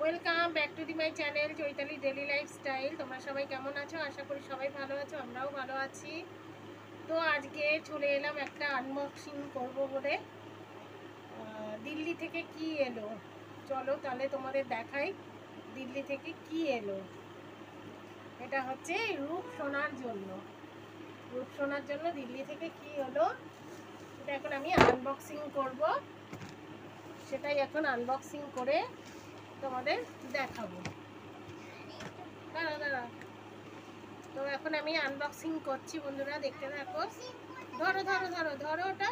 Welcome back to my channel Chaitali daily lifestyle. তোমরা সবাই কেমন আছো? আশা করি সবাই ভালো আছো, আমরাও ভালো আছি। তো আজকে চলে এলাম একটা আনবক্সিং করব বলে। দিল্লি থেকে কি এলো চলো তাহলে তোমাদের দেখাই দিল্লি থেকে কি এলো। এটা হচ্ছে রূপসোনার জন্য দিল্লি থেকে কি হলো এটা এখন আমি আনবক্সিং করব। সেটাই এখন আনবক্সিং করে তোমাদের দেখাবো। দাঁড়া তো এখন আমি আনবক্সিং করছি, বন্ধুরা দেখতে থাকো। ধরো ধরো ধরো ধরো ওটা।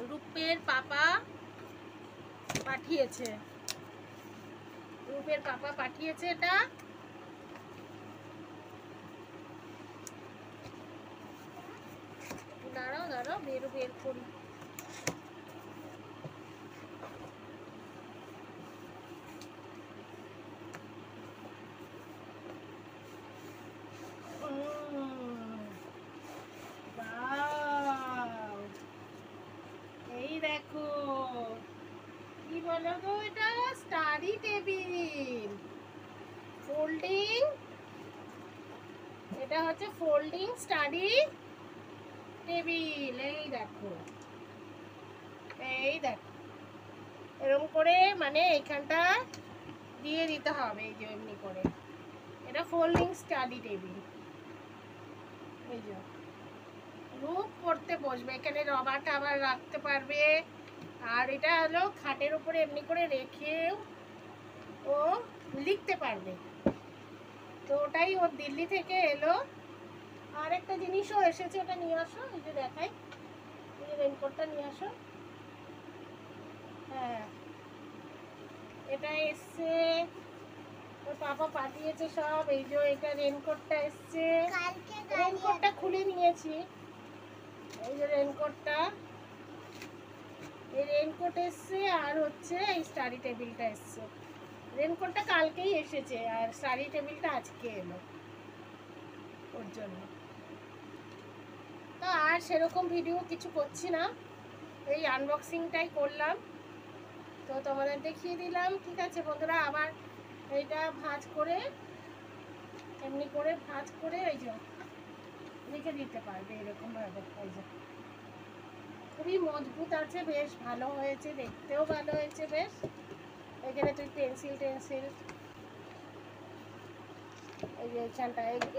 রূপের পাপা পাঠিয়েছে, এটা। দাঁড়াও বের করি। এই দেখো কি বলো তো, এটা স্টাডি টেবিল ফোল্ডিং। এটা হচ্ছে ফোল্ডিং স্টাডি টেবিল। এই দেখো এরকম করে, মানে এইখানটা দিয়ে দিতে হবে, এই যে এমনি করে। এটা ফোল্ডিং স্টাডি টেবিল। এই যে রূপ পড়তে বসবে, এখানে রবার টাবার রাখতে পারবে। আর এটা হলো খাটের উপরে এমনি করে রেখেও ও লিখতে পারবে। তো ওটাই ওর দিল্লি থেকে এলো। আর একটা জিনিসও এসেছে, ওটা নিয়ে আসো। এই যে দেখাই, এই যে রেনকোটটা নিয়ে আসো। হ্যাঁ, এটা এসছে, ওর পাপা পাঠিয়েছে সব। এই যে এটা রেনকোটটা এসছে, রেনকোটটা খুলে নিয়েছি। এই যে রেনকোটটা, এই রেনকোট এসছে। আর হচ্ছে এই স্টাডি টেবিলটা এসছে। রেনকোটটা কালকেই এসেছে আর স্টাডি টেবিলটা আজকে এলো ওর জন্য। তো আর সেরকম ভিডিও কিছু করছি না, এই আনবক্সিংটাই করলাম, তো তোমাদের দেখিয়ে দিলাম। ঠিক আছে বন্ধুরা, আবার এইটা ভাঁজ করে এমনি করে ভাঁজ করে এই যে লিখে দিতে পারবে এরকম ভাবে। এই যে খুবই মজবুত আছে, বেশ ভালো হয়েছে, দেখতেও ভালো হয়েছে বেশ। এখানে তুই পেন্সিল এই যে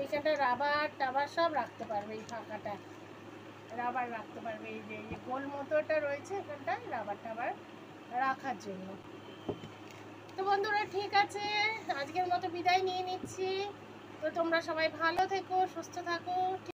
এইখানটায় রাবার টাবার সব রাখতে পারবে। এই ফাঁকাটা রাবার রাখতে পারবে। এই যে গোল মতোটা রয়েছে এখানটায় রাবার টাবার রাখার জন্য। তো বন্ধুরা ঠিক আছে, আজকের মতো বিদায় নিয়ে নিচ্ছি। তো তোমরা সবাই ভালো থেকো, সুস্থ থাকো।